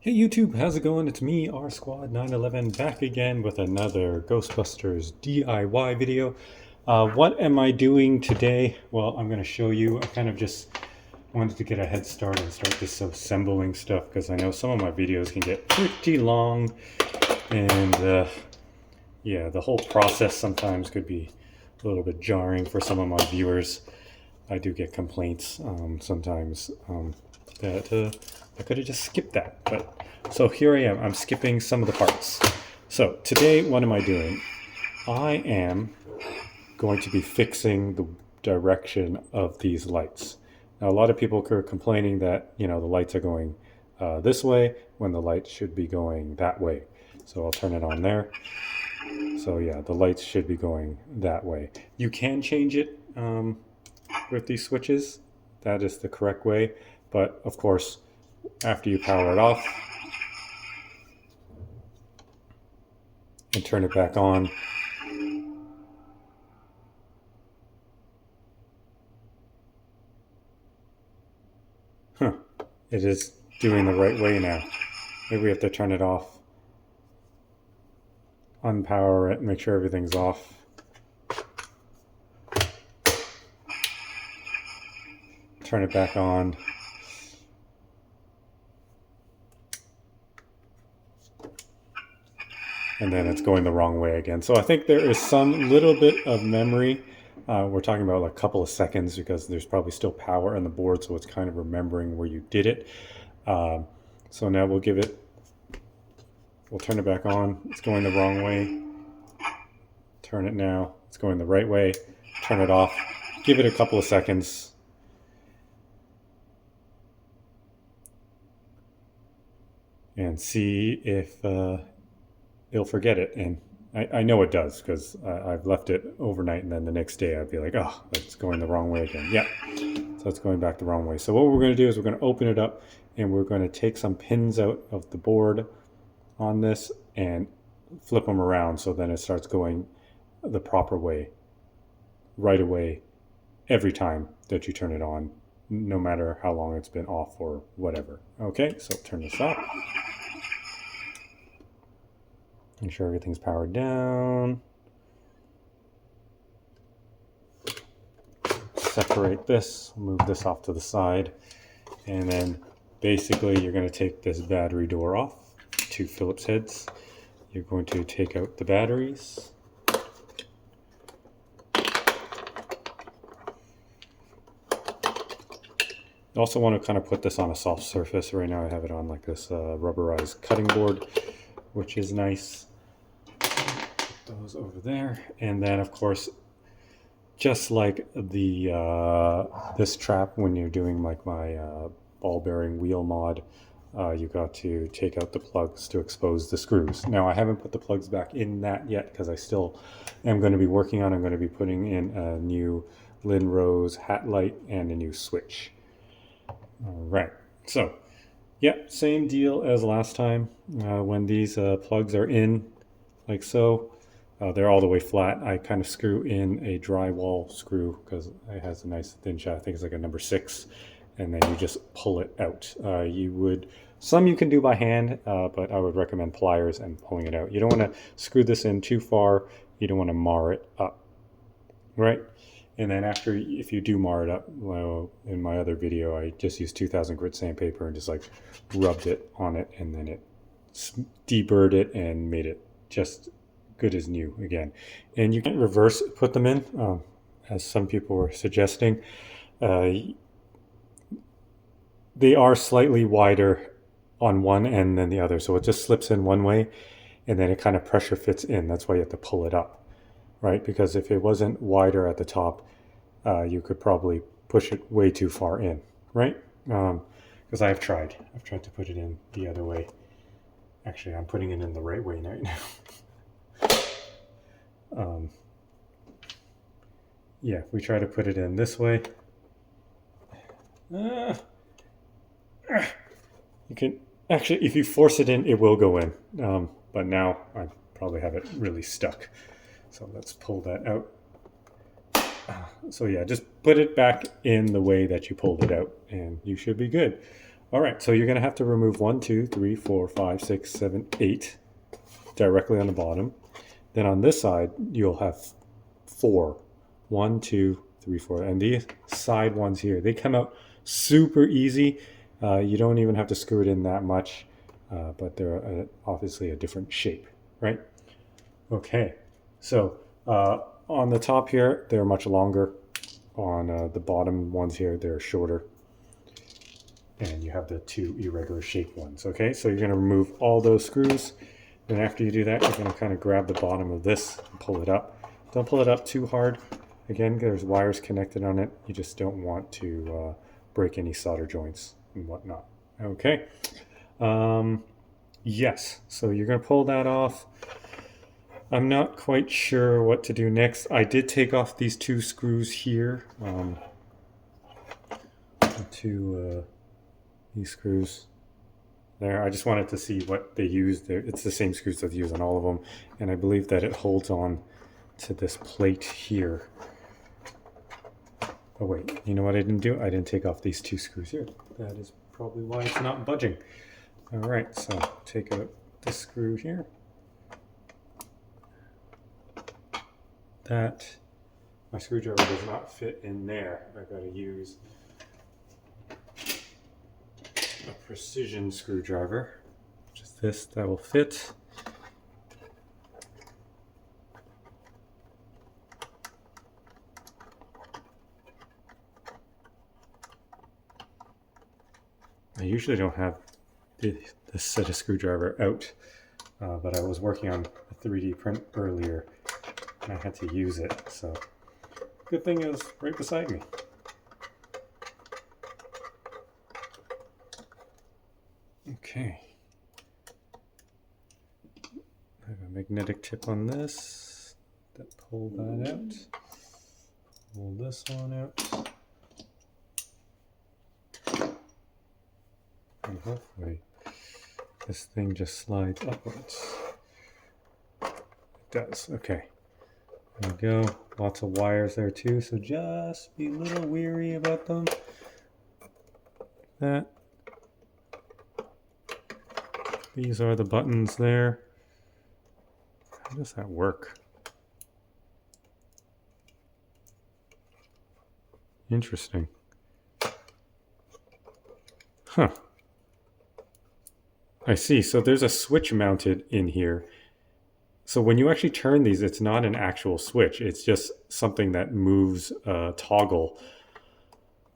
Hey YouTube, how's it going? It's me, R Squad 911, back again with another Ghostbusters DIY video. What am I doing today? Well, I'm going to show you. I kind of just wanted to get a head start and start disassembling stuff because I know some of my videos can get pretty long, and yeah, the whole process sometimes could be a little bit jarring for some of my viewers. I do get complaints sometimes that I could have just skipped that. But so here I am. I'm skipping some of the parts. So today, what am I doing? I am going to be fixing the direction of these lights. Now, a lot of people are complaining that the lights are going this way when the lights should be going that way. So I'll turn it on there. So yeah, the lights should be going that way. You can change it with these switches. That is the correct way. But of course, after you power it off and turn it back on, it is doing the right way now. Maybe we have to turn it off, unpower it, make sure everything's off. Turn it back on. And then it's going the wrong way again. So I think there is some little bit of memory. We're talking about like a couple of seconds because there's probably still power on the board, so it's kind of remembering where you did it. So now we'll turn it back on. It's going the wrong way. Turn it now. It's going the right way. Turn it off. Give it a couple of seconds. And see if it'll forget it. And I know it does because I've left it overnight, and then the next day I'd be like, oh, it's going the wrong way again. Yeah, so it's going back the wrong way. So what we're going to do is we're going to open it up, and we're going to take some pins out of the board on this and flip them around so then it starts going the proper way right away every time that you turn it on, no matter how long it's been off or whatever. Okay, so turn this off. Make sure everything's powered down. Separate this, move this off to the side, and then basically you're going to take this battery door off, two Phillips heads. You're going to take out the batteries. You also want to kind of put this on a soft surface. Right now I have it on like this rubberized cutting board, which is nice. Put those over there, and then of course, just like the this trap when you're doing like my ball bearing wheel mod, you got to take out the plugs to expose the screws. Now I haven't put the plugs back in that yet because I still am going to be working on. I'm going to be putting in a new Lynn Rose hat light and a new switch. All right, so yeah, same deal as last time. When these plugs are in, like so, they're all the way flat. I kind of screw in a drywall screw because it has a nice thin shot. I think it's like a number 6, and then you just pull it out. Some you can do by hand, but I would recommend pliers and pulling it out. You don't want to screw this in too far. You don't want to mar it up, right? And then if you do mar it up, well, in my other video, I just used 2000 grit sandpaper and just like rubbed it on it, and then it deburred it and made it just good as new again. And you can reverse put them in, as some people were suggesting. They are slightly wider on one end than the other, so it just slips in one way, and then it kind of pressure fits in. That's why you have to pull it up, right? Because if it wasn't wider at the top, you could probably push it way too far in, right? Because I've tried to put it in the other way. Actually, I'm putting it in the right way right now. Yeah, if we try to put it in this way, you can actually, if you force it in, it will go in. But now I probably have it really stuck. So let's pull that out. So yeah, just put it back in the way that you pulled it out, and you should be good. All right, so you're going to have to remove 1, 2, 3, 4, 5, 6, 7, 8 directly on the bottom. Then on this side, you'll have 4. 1, 2, 3, 4. And these side ones here, they come out super easy. You don't even have to screw it in that much, but they're obviously a different shape, right? Okay, so on the top here, they're much longer. On the bottom ones here, they're shorter. And you have the 2 irregular shaped ones. Okay, so you're going to remove all those screws. Then after you do that, you're going to kind of grab the bottom of this and pull it up. Don't pull it up too hard. Again, there's wires connected on it. You just don't want to break any solder joints and whatnot. Okay. Yes, so you're going to pull that off. I'm not quite sure what to do next. I did take off these 2 screws here. These screws there. I just wanted to see what they use there. It's the same screws that they use on all of them, and I believe that it holds on to this plate here. Oh wait, you know what I didn't do? I didn't take off these 2 screws here. That is probably why it's not budging. All right, so take out this screw here. That my screwdriver does not fit in there. I gotta use a precision screwdriver, which is this, that will fit. I usually don't have this set of screwdriver out, but I was working on a 3D print earlier and I had to use it, so good thing it was right beside me. Okay. I have a magnetic tip on this. Pull that out. Pull this one out. And hopefully this thing just slides upwards. It does. Okay. There we go. Lots of wires there too, so just be a little weary about them. Like that. These are the buttons there. How does that work? Interesting. Huh. I see. So there's a switch mounted in here. So when you actually turn these, it's not an actual switch. It's just something that moves a toggle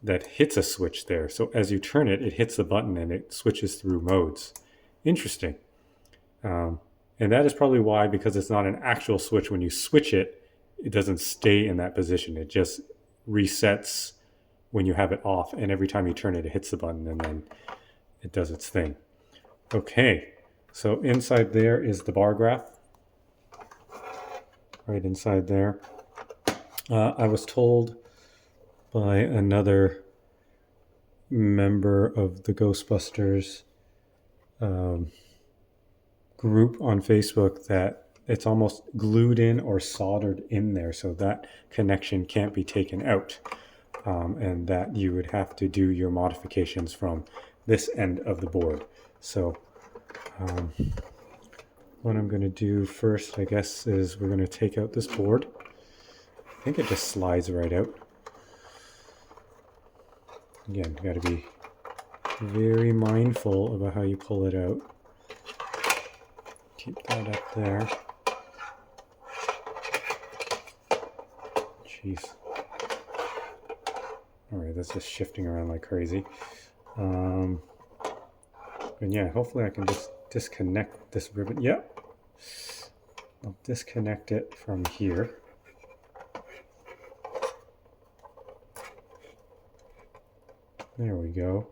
that hits a switch there. So as you turn it, it hits the button and it switches through modes. Interesting. And that is probably why, because it's not an actual switch, when you switch it, it doesn't stay in that position. It just resets when you have it off. And every time you turn it, it hits the button and then it does its thing. Okay, so inside there is the bar graph. Right inside there. I was told by another member of the Ghostbusters group on Facebook that it's almost glued in or soldered in there, so that connection can't be taken out, and that you would have to do your modifications from this end of the board. So what I'm going to do first, I guess, is we're going to take out this board. I think it just slides right out. Again, you got to be very mindful about how you pull it out. Keep that up there. Jeez. Alright, that's just shifting around like crazy. And yeah, hopefully I can just disconnect this ribbon. Yep. I'll disconnect it from here. There we go.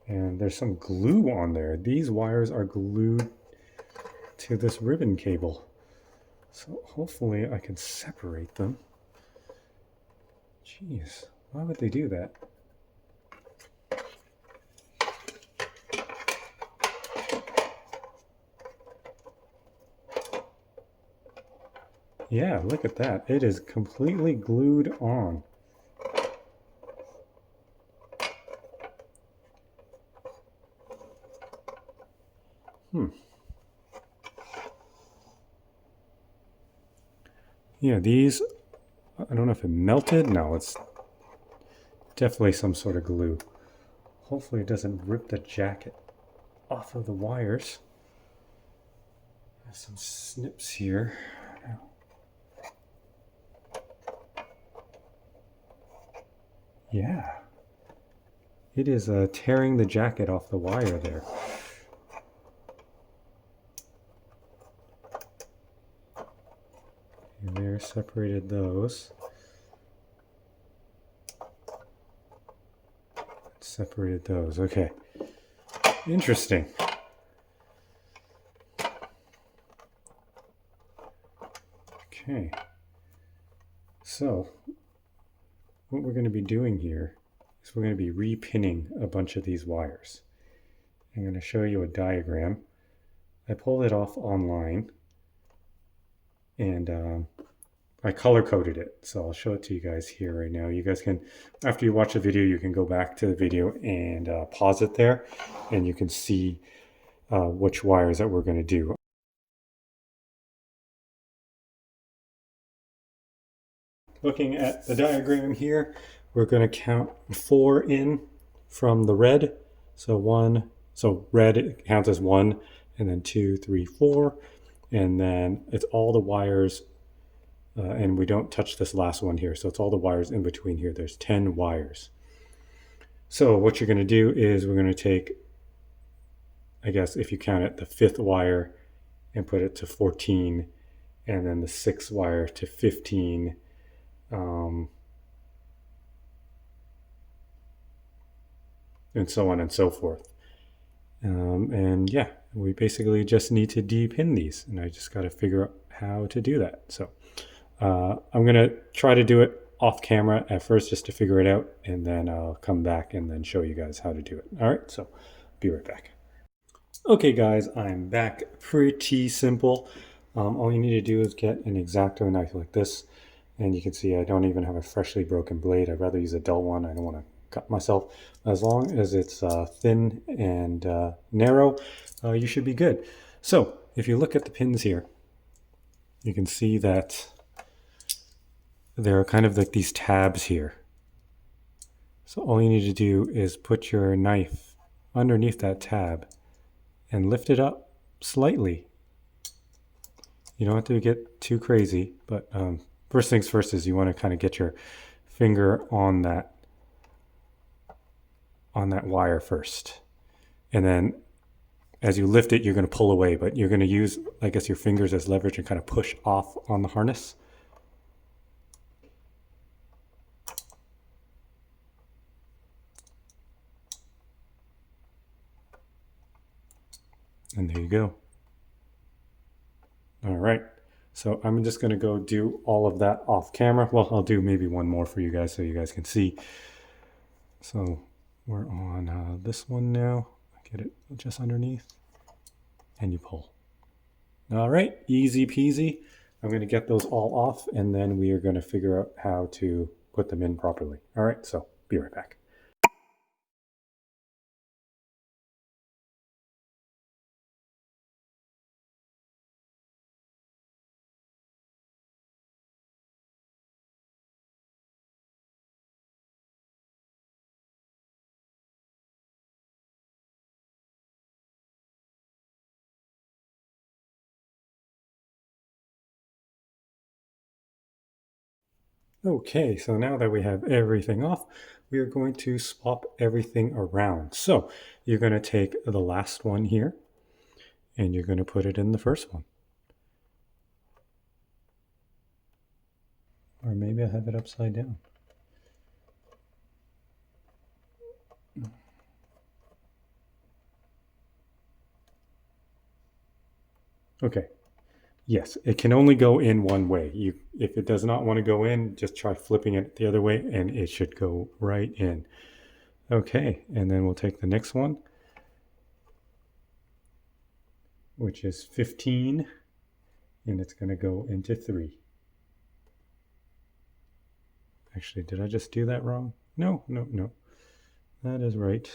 And there's some glue on there. These wires are glued to this ribbon cable. So hopefully I can separate them. Jeez, why would they do that? Yeah, look at that. It is completely glued on. Yeah, these, I don't know if it melted. No, it's definitely some sort of glue. Hopefully it doesn't rip the jacket off of the wires. There's some snips here. Yeah. It is tearing the jacket off the wire there. And there, separated those. Separated those. Okay. Interesting. Okay. So, what we're going to be doing here is we're going to be repinning a bunch of these wires. I'm going to show you a diagram. I pulled it off online and I color coded it. So I'll show it to you guys here right now. You guys can, after you watch the video, you can go back to the video and pause it there and you can see which wires that we're going to do. Looking at the diagram here, we're going to count 4 in from the red. So red counts as 1, and then 2, 3, 4, and then it's all the wires, and we don't touch this last one here. So it's all the wires in between here. There's 10 wires. So what you're going to do is we're going to take, I guess if you count it, the 5th wire and put it to 14, and then the 6th wire to 15. And so on and so forth. And yeah, we basically just need to depin these, and I just got to figure out how to do that. So I'm going to try to do it off camera at first just to figure it out, and then I'll come back and then show you guys how to do it. All right, so be right back. Okay guys, I'm back. Pretty simple. All you need to do is get an X-Acto knife like this, and you can see I don't even have a freshly broken blade. I'd rather use a dull one. I don't want to cut myself. As long as it's thin and narrow, you should be good. So if you look at the pins here, you can see that there are kind of like these tabs here. So all you need to do is put your knife underneath that tab and lift it up slightly. You don't have to get too crazy, but first things first is you want to kind of get your finger on that wire first. And then as you lift it, you're going to pull away, but you're going to use, I guess, your fingers as leverage and kind of push off on the harness. And there you go. All right. So I'm just going to go do all of that off camera. Well, I'll do maybe one more for you guys so you guys can see. So we're on this one now. Get it just underneath and you pull. All right, easy peasy. I'm going to get those all off and then we are going to figure out how to put them in properly. All right, so be right back. Okay, so now that we have everything off, we are going to swap everything around. So you're going to take the last one here and you're going to put it in the first one. Or maybe I have it upside down. Okay. Yes, it can only go in one way. If it does not want to go in, just try flipping it the other way and it should go right in. Okay, and then we'll take the next one, which is 15, and it's going to go into 3. Actually, did I just do that wrong? No. That is right.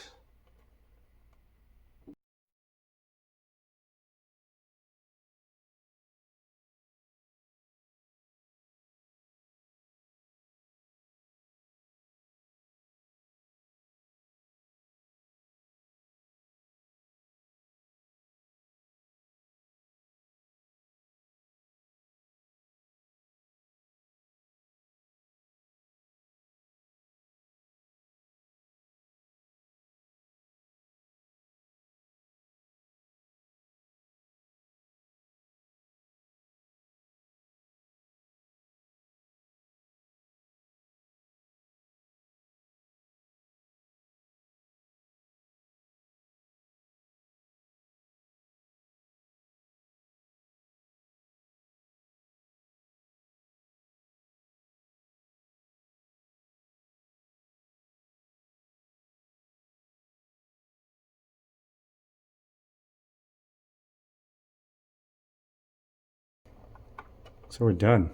So we're done.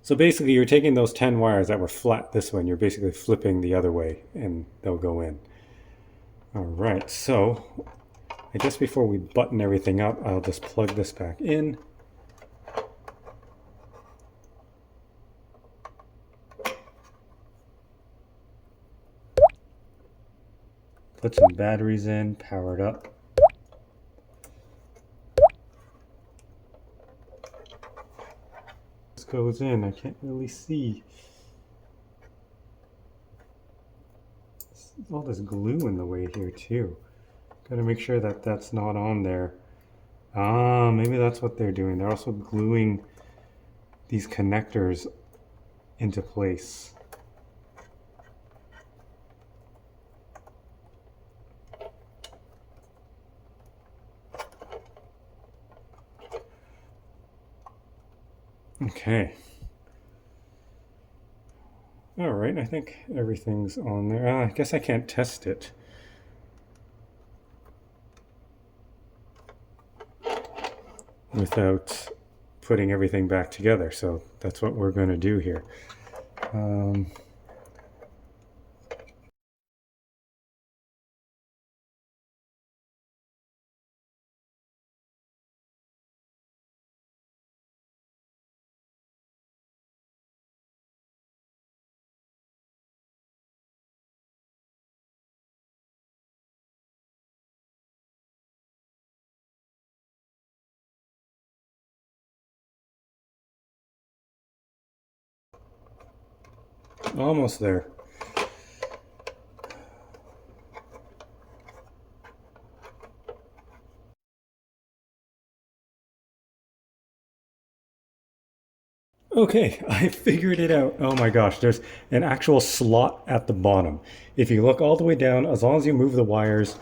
So basically you're taking those 10 wires that were flat this way and you're basically flipping the other way and they'll go in. All right, so I guess before we button everything up, I'll just plug this back in. Put some batteries in, power it up. This goes in, I can't really see. All this glue in the way here too. Gotta make sure that that's not on there. Ah, maybe that's what they're doing. They're also gluing these connectors into place. Okay. All right, I think everything's on there. I guess I can't test it. Without putting everything back together. So that's what we're going to do here. Almost there. Okay, I figured it out. Oh my gosh, there's an actual slot at the bottom. If you look all the way down, as long as you move the wires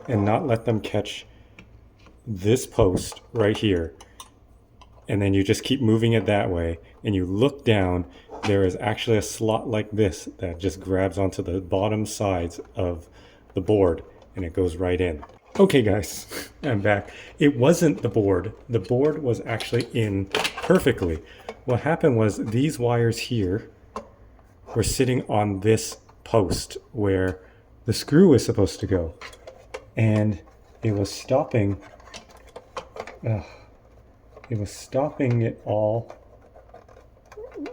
and not let them catch this post right here, and then you just keep moving it that way, and you look down, there is actually a slot like this that just grabs onto the bottom sides of the board, and it goes right in. Okay guys, I'm back. It wasn't the board. The board was actually in perfectly. What happened was these wires here were sitting on this post where the screw is supposed to go. And it was stopping it all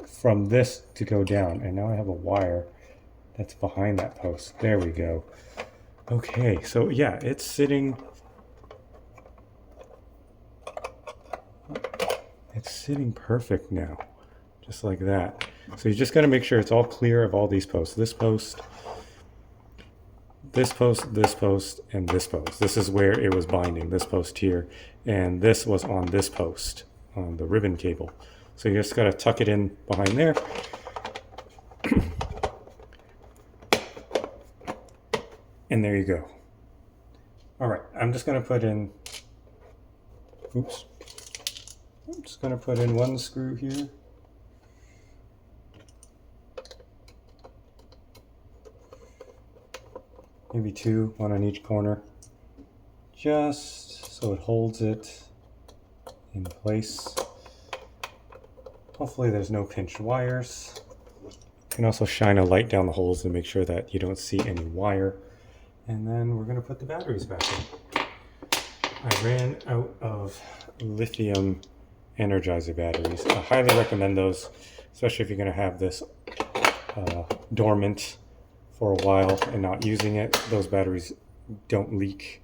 from this to go down. And now I have a wire that's behind that post. There we go. Okay, so yeah, it's sitting perfect now, just like that. So you just got to make sure it's all clear of all these posts. This post, this post, this post, and this post. This is where it was binding, this post here, and this was on this post, on the ribbon cable. So you just got to tuck it in behind there. And there you go. All right, I'm just going to put in, oops. I'm just going to put in one screw here. Maybe two, one on each corner. Just so it holds it in place. Hopefully there's no pinched wires. You can also shine a light down the holes to make sure that you don't see any wire. And then we're going to put the batteries back in. I ran out of lithium Energizer batteries. I highly recommend those, especially if you're going to have this dormant for a while and not using it. Those batteries don't leak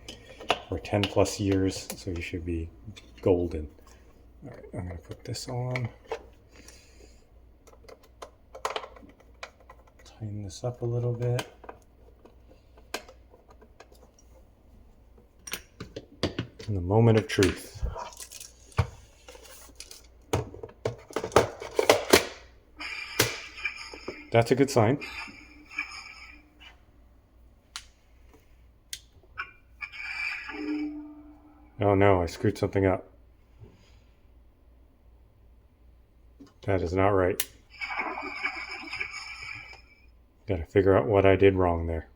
for 10 plus years, so you should be golden. All right, I'm going to put this on. Tighten this up a little bit. In the moment of truth. That's a good sign. Oh no, I screwed something up. That is not right. Gotta figure out what I did wrong there.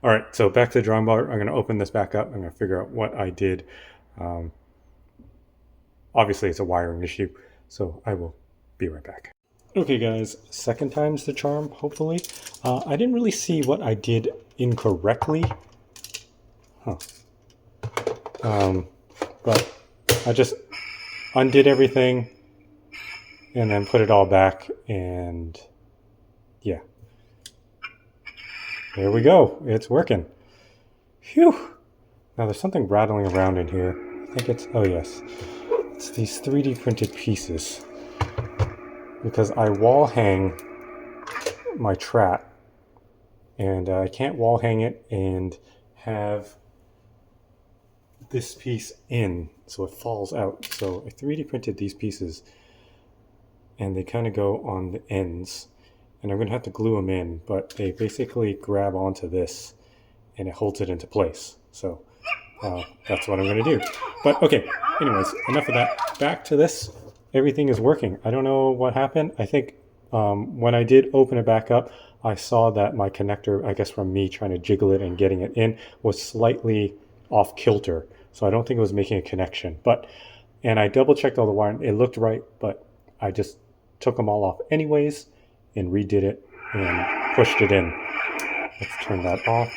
All right, so back to the drawing board. I'm going to open this back up. I'm going to figure out what I did. Obviously, it's a wiring issue, so I will be right back. Okay, guys, second time's the charm, hopefully. I didn't really see what I did incorrectly. Huh. But I just undid everything and then put it all back, and yeah. There we go. It's working. Phew. Now there's something rattling around in here. I think it's, oh yes. It's these 3D printed pieces. Because I wall hang my trap, and I can't wall hang it and have this piece in so it falls out. So I 3D printed these pieces, and they kind of go on the ends, and I'm going to have to glue them in, but they basically grab onto this and it holds it into place. So that's what I'm going to do. But okay, anyways, enough of that. Back to this. Everything is working. I don't know what happened. I think when I did open it back up, I saw that my connector, I guess from me trying to jiggle it and getting it in, was slightly off kilter. So I don't think it was making a connection. And I double checked all the wiring. It looked right, but I just took them all off anyways and redid it and pushed it in. Let's turn that off.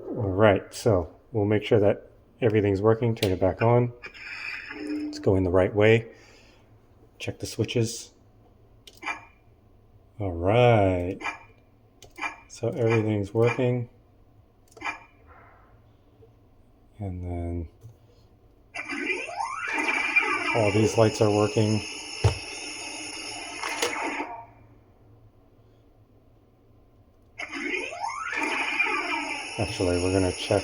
All right, so we'll make sure that everything's working. Turn it back on. Let's go in the right way. Check the switches. All right. So everything's working. And then all these lights are working. Actually, we're going to check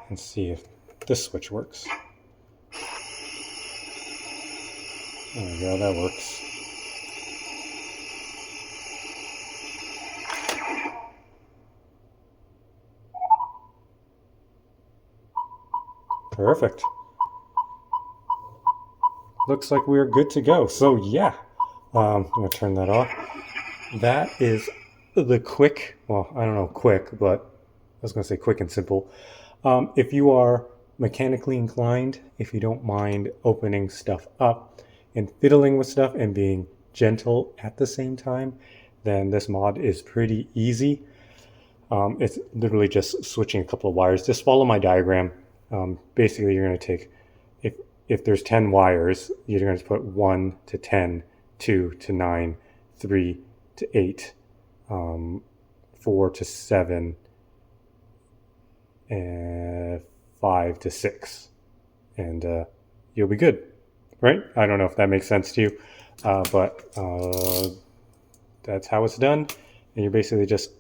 and see if this switch works. There we go, that works. Perfect. Looks like we're good to go. So yeah, I'm going to turn that off. That is the quick, well, I don't know quick, but I was going to say quick and simple. If you are mechanically inclined, if you don't mind opening stuff up and fiddling with stuff and being gentle at the same time, then this mod is pretty easy. It's literally just switching a couple of wires. Just follow my diagram. Basically, you're going to take, if there's 10 wires, you're going to put 1 to 10, 2 to 9, 3 to 8, 4 to 7, and 5 to 6, and you'll be good, right? I don't know if that makes sense to you, but that's how it's done, and you're basically just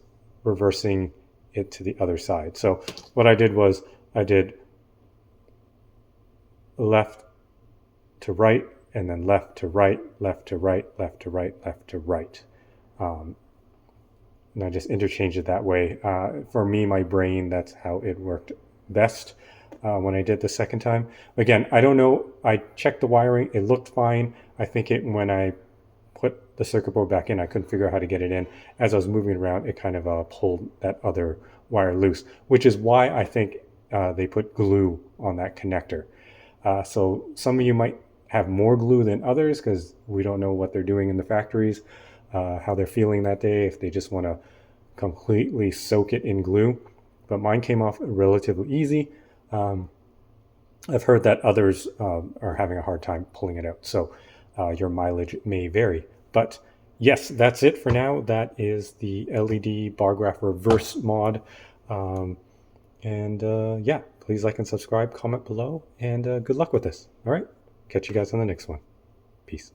reversing it to the other side. So what I did was I did left to right, and then left to right, left to right, left to right, left to right. And I just interchanged it that way. For me, my brain, that's how it worked best when I did the second time. Again, I don't know. I checked the wiring. It looked fine. I think when I put the circuit board back in, I couldn't figure out how to get it in. As I was moving around, it kind of pulled that other wire loose, which is why I think they put glue on that connector. So some of you might have more glue than others because we don't know what they're doing in the factories, how they're feeling that day, if they just want to completely soak it in glue. But mine came off relatively easy. I've heard that others are having a hard time pulling it out. So your mileage may vary. But yes, that's it for now. That is the LED bar graph reverse mod. Yeah, please like and subscribe, comment below, and good luck with this. All right, catch you guys on the next one. Peace.